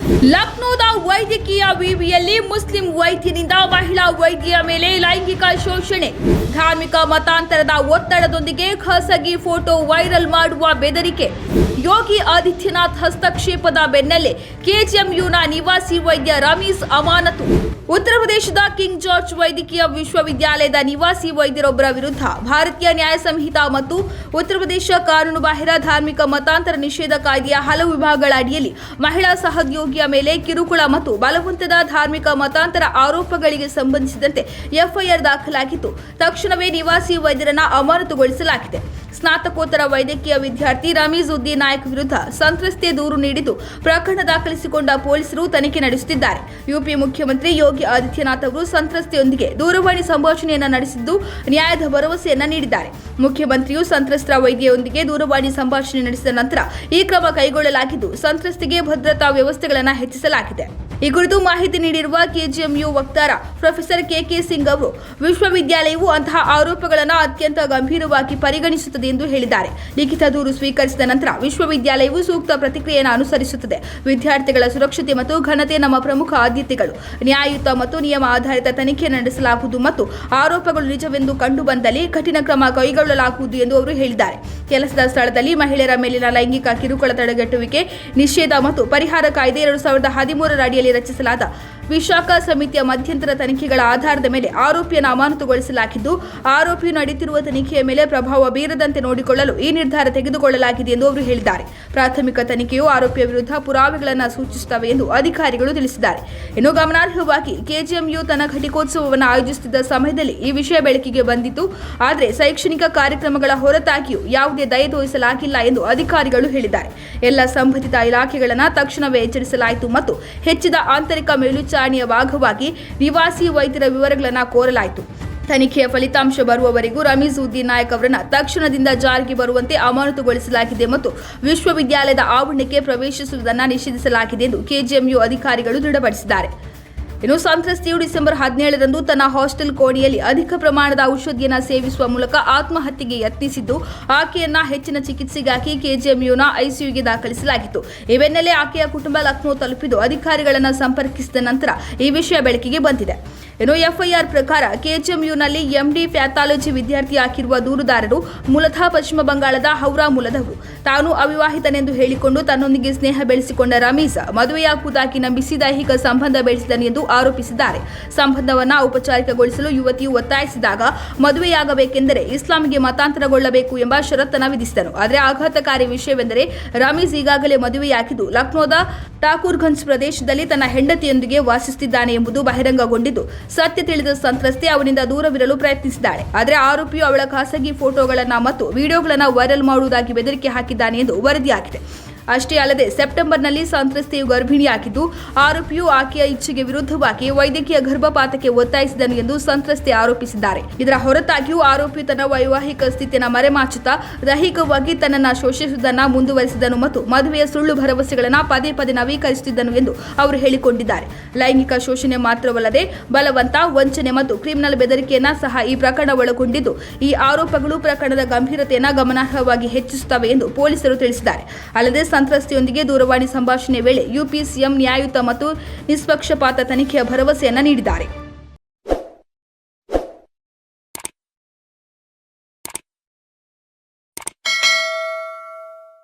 ಲಕ್ನೋದ ವೈದ್ಯಕೀಯ ವಿವಿಯಲ್ಲಿ ಮುಸ್ಲಿಂ ವೈದ್ಯನಿಂದ ಮಹಿಳಾ ವೈದ್ಯೆಯ ಮೇಲೆ ಲೈಂಗಿಕ ಶೋಷಣೆ. ಧಾರ್ಮಿಕ ಮತಾಂತರದ ಒತ್ತಡದೊಂದಿಗೆ ಖಾಸಗಿ ಫೋಟೋ ವೈರಲ್ ಮಾಡುವ ಬೆದರಿಕೆ. ಯೋಗಿ ಆದಿತ್ಯನಾಥ್ ಹಸ್ತಕ್ಷೇಪದ ಬೆನ್ನಲ್ಲೇ ಕೆಜಿಎಂಯುನ ನಿವಾಸಿ ವೈದ್ಯ ರಮೀಸ್ ಅಮಾನತು. ಉತ್ತರ ಪ್ರದೇಶದ ಕಿಂಗ್ ಜಾರ್ಜ್ ವೈದ್ಯಕೀಯ ವಿಶ್ವವಿದ್ಯಾಲಯದ ನಿವಾಸಿ ವೈದ್ಯರೊಬ್ಬರ ವಿರುದ್ಧ ಭಾರತೀಯ ನ್ಯಾಯ ಸಂಹಿತಾ ಮತ್ತು ಉತ್ತರ ಪ್ರದೇಶ ಕಾನೂನುಬಾಹಿರ ಧಾರ್ಮಿಕ ಮತಾಂತರ ನಿಷೇಧ ಕಾಯ್ದೆಯ ಹಲವು ವಿಭಾಗಗಳ ಅಡಿಯಲ್ಲಿ ಮಹಿಳಾ ಸಹೋದ್ಯೋಗಿಯ ಮೇಲೆ ಕಿರುಕುಳ ಮತ್ತು ಬಲವಂತದ ಧಾರ್ಮಿಕ ಮತಾಂತರ ಆರೋಪಗಳಿಗೆ ಸಂಬಂಧಿಸಿದಂತೆ ಎಫ್ಐಆರ್ ದಾಖಲಾಗಿದ್ದು, ತಕ್ಷಣವೇ ನಿವಾಸಿ ವೈದ್ಯರನ್ನು ಅಮಾನತುಗೊಳಿಸಲಾಗಿದೆ. ಸ್ನಾತಕೋತ್ತರ ವೈದ್ಯಕೀಯ ವಿದ್ಯಾರ್ಥಿ ರಮೀಸ್ ಉದ್ದೀನ್ ನಾಯಕ್ ವಿರುದ್ಧ ಸಂತ್ರಸ್ತೆ ದೂರು ನೀಡಿದ್ದು, ಪ್ರಕರಣ ದಾಖಲಿಸಿಕೊಂಡ ಪೊಲೀಸರು ತನಿಖೆ ನಡೆಸುತ್ತಿದ್ದಾರೆ. ಯುಪಿ ಮುಖ್ಯಮಂತ್ರಿ ಯೋಗಿ ಆದಿತ್ಯನಾಥ್ ಅವರು ಸಂತ್ರಸ್ತೆಯೊಂದಿಗೆ ದೂರವಾಣಿ ಸಂಭಾಷಣೆಯನ್ನು ನಡೆಸಿದ್ದು, ನ್ಯಾಯದ ಭರವಸೆಯನ್ನ ನೀಡಿದ್ದಾರೆ. ಮುಖ್ಯಮಂತ್ರಿಯು ಸಂತ್ರಸ್ತ ವೈದ್ಯೆಯೊಂದಿಗೆ ದೂರವಾಣಿ ಸಂಭಾಷಣೆ ನಡೆಸಿದ ನಂತರ ಈ ಕ್ರಮ ಕೈಗೊಳ್ಳಲಾಗಿದ್ದು, ಸಂತ್ರಸ್ತೆಗೆ ಭದ್ರತಾ ವ್ಯವಸ್ಥೆಗಳನ್ನು ಹೆಚ್ಚಿಸಲಾಗಿದೆ. ಈ ಕುರಿತು ಮಾಹಿತಿ ನೀಡಿರುವ ಕೆಜಿಎಂಯು ವಕ್ತಾರ ಪ್ರೊಫೆಸರ್ ಕೆಕೆ ಸಿಂಗ್ ಅವರು, ವಿಶ್ವವಿದ್ಯಾಲಯವು ಅಂತಹ ಆರೋಪಗಳನ್ನು ಅತ್ಯಂತ ಗಂಭೀರವಾಗಿ ಪರಿಗಣಿಸುತ್ತದೆ ಎಂದು ಹೇಳಿದ್ದಾರೆ. ಲಿಖಿತ ದೂರು ಸ್ವೀಕರಿಸಿದ ನಂತರ ವಿಶ್ವವಿದ್ಯಾಲಯವು ಸೂಕ್ತ ಪ್ರತಿಕ್ರಿಯೆಯನ್ನು ಅನುಸರಿಸುತ್ತದೆ. ವಿದ್ಯಾರ್ಥಿಗಳ ಸುರಕ್ಷತೆ ಮತ್ತು ಘನತೆ ನಮ್ಮ ಪ್ರಮುಖ ಆದ್ಯತೆಗಳು. ನ್ಯಾಯಯುತ ಮತ್ತು ನಿಯಮ ಆಧಾರಿತ ತನಿಖೆ ನಡೆಸಲಾಗುವುದು ಮತ್ತು ಆರೋಪಗಳು ನಿಜವೆಂದು ಕಂಡುಬಂದಲ್ಲಿ ಕಠಿಣ ಕ್ರಮ ಕೈಗೊಳ್ಳಲಾಗುವುದು ಎಂದು ಅವರು ಹೇಳಿದ್ದಾರೆ. ಕೆಲಸದ ಸ್ಥಳದಲ್ಲಿ ಮಹಿಳೆಯರ ಮೇಲಿನ ಲೈಂಗಿಕ ಕಿರುಕುಳ ತಡೆಗಟ್ಟುವಿಕೆ ನಿಷೇಧ ಮತ್ತು ಪರಿಹಾರ ಕಾಯ್ದೆ 2013ರ ಅಡಿಯಲ್ಲಿ ರಚಿಸಲಾದ ವಿಶಾಖ ಸಮಿತಿಯ ಮಧ್ಯಂತರ ತನಿಖೆಗಳ ಆಧಾರದ ಮೇಲೆ ಆರೋಪಿಯನ್ನು ಅಮಾನತುಗೊಳಿಸಲಾಗಿದ್ದು, ಆರೋಪಿಯು ನಡೆಯುತ್ತಿರುವ ತನಿಖೆಯ ಮೇಲೆ ಪ್ರಭಾವ ಬೀರದಂತೆ ನೋಡಿಕೊಳ್ಳಲು ಈ ನಿರ್ಧಾರ ತೆಗೆದುಕೊಳ್ಳಲಾಗಿದೆ ಎಂದು ಅವರು ಹೇಳಿದ್ದಾರೆ. ಪ್ರಾಥಮಿಕ ತನಿಖೆಯು ಆರೋಪಿಯ ವಿರುದ್ಧ ಪುರಾವೆಗಳನ್ನು ಸೂಚಿಸುತ್ತವೆ ಎಂದು ಅಧಿಕಾರಿಗಳು ತಿಳಿಸಿದ್ದಾರೆ. ಇನ್ನು ಗಮನಾರ್ಹವಾಗಿ ಕೆಜಿಎಂಯು ತನ್ನ ಘಟಿಕೋತ್ಸವವನ್ನು ಆಯೋಜಿಸುತ್ತಿದ್ದ ಸಮಯದಲ್ಲಿ ಈ ವಿಷಯ ಬೆಳಕಿಗೆ ಬಂದಿತ್ತು. ಆದರೆ ಶೈಕ್ಷಣಿಕ ಕಾರ್ಯಕ್ರಮಗಳ ಹೊರತಾಗಿಯೂ ಯಾವುದೇ ದಯೆ ತೋರಿಸಲಾಗಿಲ್ಲ ಎಂದು ಅಧಿಕಾರಿಗಳು ಹೇಳಿದ್ದಾರೆ. ಎಲ್ಲ ಸಂಬಂಧಿತ ಇಲಾಖೆಗಳನ್ನು ತಕ್ಷಣವೇ ಎಚ್ಚರಿಸಲಾಯಿತು ಮತ್ತು ಹೆಚ್ಚಿದ ಆಂತರಿಕ ಮೇಲ್ವಿಚಾರಣೆಯ ಭಾಗವಾಗಿ ನಿವಾಸಿ ವೈದ್ಯರ ವಿವರಗಳನ್ನು ಕೋರಲಾಯಿತು. ತನಿಖೆಯ ಫಲಿತಾಂಶ ಬರುವವರೆಗೂ ರಮೀಸ್ ಉದ್ದೀನ್ ನಾಯಕ್ ಅವರನ್ನು ತಕ್ಷಣದಿಂದ ಜಾರಿಗೆ ಬರುವಂತೆ ಅಮಾನತುಗೊಳಿಸಲಾಗಿದೆ ಮತ್ತು ವಿಶ್ವವಿದ್ಯಾಲಯದ ಆವರಣಕ್ಕೆ ಪ್ರವೇಶಿಸುವುದನ್ನು ನಿಷೇಧಿಸಲಾಗಿದೆ ಎಂದು ಕೆಜಿಎಂಯು ಅಧಿಕಾರಿಗಳು ದೃಢಪಡಿಸಿದ್ದಾರೆ. ಇನ್ನು ಸಂತ್ರಸ್ತೆಯು ಡಿಸೆಂಬರ್ 17ರಂದು ತನ್ನ ಹಾಸ್ಟೆಲ್ ಕೋಣೆಯಲ್ಲಿ ಅಧಿಕ ಪ್ರಮಾಣದ ಔಷಧಿಯನ್ನು ಸೇವಿಸುವ ಮೂಲಕ ಆತ್ಮಹತ್ಯೆಗೆ ಯತ್ನಿಸಿದ್ದು, ಆಕೆಯನ್ನ ಹೆಚ್ಚಿನ ಚಿಕಿತ್ಸೆಗಾಗಿ ಕೆಜಿಎಂಯುನ ಐಸಿಯುಗೆ ದಾಖಲಿಸಲಾಗಿತ್ತು. ಈ ಬೆನ್ನಲ್ಲೇ ಆಕೆಯ ಕುಟುಂಬ ಲಕ್ನೋ ತಲುಪಿದ್ದು ಅಧಿಕಾರಿಗಳನ್ನು ಸಂಪರ್ಕಿಸಿದ ನಂತರ ಈ ವಿಷಯ ಬೆಳಕಿಗೆ ಬಂದಿದೆ. ಇನ್ನು ಎಫ್ಐಆರ್ ಪ್ರಕಾರ ಕೆಜಿಎಂಯುನಲ್ಲಿ ಎಂಡಿ ಪ್ಯಾಥಾಲಜಿ ವಿದ್ಯಾರ್ಥಿಯಾಗಿರುವ ದೂರುದಾರರು ಮೂಲತಃ ಪಶ್ಚಿಮ ಬಂಗಾಳದ ಹೌರಾ ಮೂಲದವರು. ತಾನು ಅವಿವಾಹಿತನೆಂದು ಹೇಳಿಕೊಂಡು ತನ್ನೊಂದಿಗೆ ಸ್ನೇಹ ಬೆಳೆಸಿಕೊಂಡ ರಮೀಸ್ ಮದುವೆಯಾಗುವುದಾಗಿ ನಂಬಿಸಿ ದೈಹಿಕ ಸಂಬಂಧ ಬೆಳೆಸಿದನು ಎಂದು ಆರೋಪಿಸಿದ್ದಾರೆ. ಸಂಬಂಧವನ್ನು ಔಪಚಾರಿಕಗೊಳಿಸಲು ಯುವತಿಯು ಒತ್ತಾಯಿಸಿದಾಗ ಮದುವೆಯಾಗಬೇಕೆಂದರೆ ಇಸ್ಲಾಂಗೆ ಮತಾಂತರಗೊಳ್ಳಬೇಕು ಎಂಬ ಷರತ್ತನ್ನು ವಿಧಿಸಿದನು. ಆದರೆ ಆಘಾತಕಾರಿ ವಿಷಯವೆಂದರೆ ರಮೀಸ್ ಈಗಾಗಲೇ ಮದುವೆಯಾಗಿದ್ದು ಠಾಕೂರ್ಗಂಜ್ ಪ್ರದೇಶದಲ್ಲಿ ತನ್ನ ಹೆಂಡತಿಯೊಂದಿಗೆ ವಾಸಿಸುತ್ತಿದ್ದಾನೆ ಎಂಬುದು ಬಹಿರಂಗಗೊಂಡಿದ್ದು, ಸತ್ಯ ತಿಳಿದ ಸಂತ್ರಸ್ತೆ ಅವನಿಂದ ದೂರವಿರಲು ಪ್ರಯತ್ನಿಸಿದ್ದಾಳೆ. ಆದರೆ ಆರೋಪಿಯು ಅವಳ ಖಾಸಗಿ ಫೋಟೋಗಳನ್ನು ಮತ್ತು ವಿಡಿಯೋಗಳನ್ನು ವೈರಲ್ ಮಾಡುವುದಾಗಿ ಬೆದರಿಕೆ ಹಾಕಿದ್ದಾನೆ ಎಂದು ವರದಿಯಾಗಿದೆ. ಅಷ್ಟೇ ಅಲ್ಲದೆ ಸೆಪ್ಟೆಂಬರ್ನಲ್ಲಿ ಸಂತ್ರಸ್ತೆಯು ಗರ್ಭಿಣಿಯಾಗಿದ್ದು, ಆರೋಪಿಯು ಆಕೆಯ ಇಚ್ಛೆಗೆ ವಿರುದ್ಧವಾಗಿ ವೈದ್ಯಕೀಯ ಗರ್ಭಪಾತಕ್ಕೆ ಒತ್ತಾಯಿಸಿದನು ಎಂದು ಸಂತ್ರಸ್ತೆ ಆರೋಪಿಸಿದ್ದಾರೆ. ಇದರ ಹೊರತಾಗಿಯೂ ಆರೋಪಿಯು ತನ್ನ ವೈವಾಹಿಕ ಸ್ಥಿತಿಯನ್ನು ಮರೆಮಾಚುತ್ತಾ ದೈಹಿಕವಾಗಿ ತನ್ನನ್ನು ಶೋಷಿಸುವುದನ್ನು ಮುಂದುವರಿಸಿದನು ಮತ್ತು ಮದುವೆಯ ಸುಳ್ಳು ಭರವಸೆಗಳನ್ನು ಪದೇ ಪದೇ ನವೀಕರಿಸುತ್ತಿದ್ದನು ಎಂದು ಅವರು ಹೇಳಿಕೊಂಡಿದ್ದಾರೆ. ಲೈಂಗಿಕ ಶೋಷಣೆ ಮಾತ್ರವಲ್ಲದೆ ಬಲವಂತ, ವಂಚನೆ ಮತ್ತು ಕ್ರಿಮಿನಲ್ ಬೆದರಿಕೆಯನ್ನ ಸಹ ಈ ಪ್ರಕರಣ ಒಳಗೊಂಡಿದ್ದು, ಈ ಆರೋಪಗಳು ಪ್ರಕರಣದ ಗಂಭೀರತೆಯನ್ನು ಗಮನಾರ್ಹವಾಗಿ ಹೆಚ್ಚಿಸುತ್ತವೆ ಎಂದು ಪೊಲೀಸರು ತಿಳಿಸಿದ್ದಾರೆ. ಅಲ್ಲದೆ ಸಂತ್ರಸ್ತೆಯೊಂದಿಗೆ ದೂರವಾಣಿ ಸಂಭಾಷಣೆ ವೇಳೆ ಯುಪಿ ಸಿಎಂ ನ್ಯಾಯಯುತ ಮತ್ತು ನಿಷ್ಪಕ್ಷಪಾತ ತನಿಖೆಯ ಭರವಸೆಯನ್ನ ನೀಡಿದ್ದಾರೆ.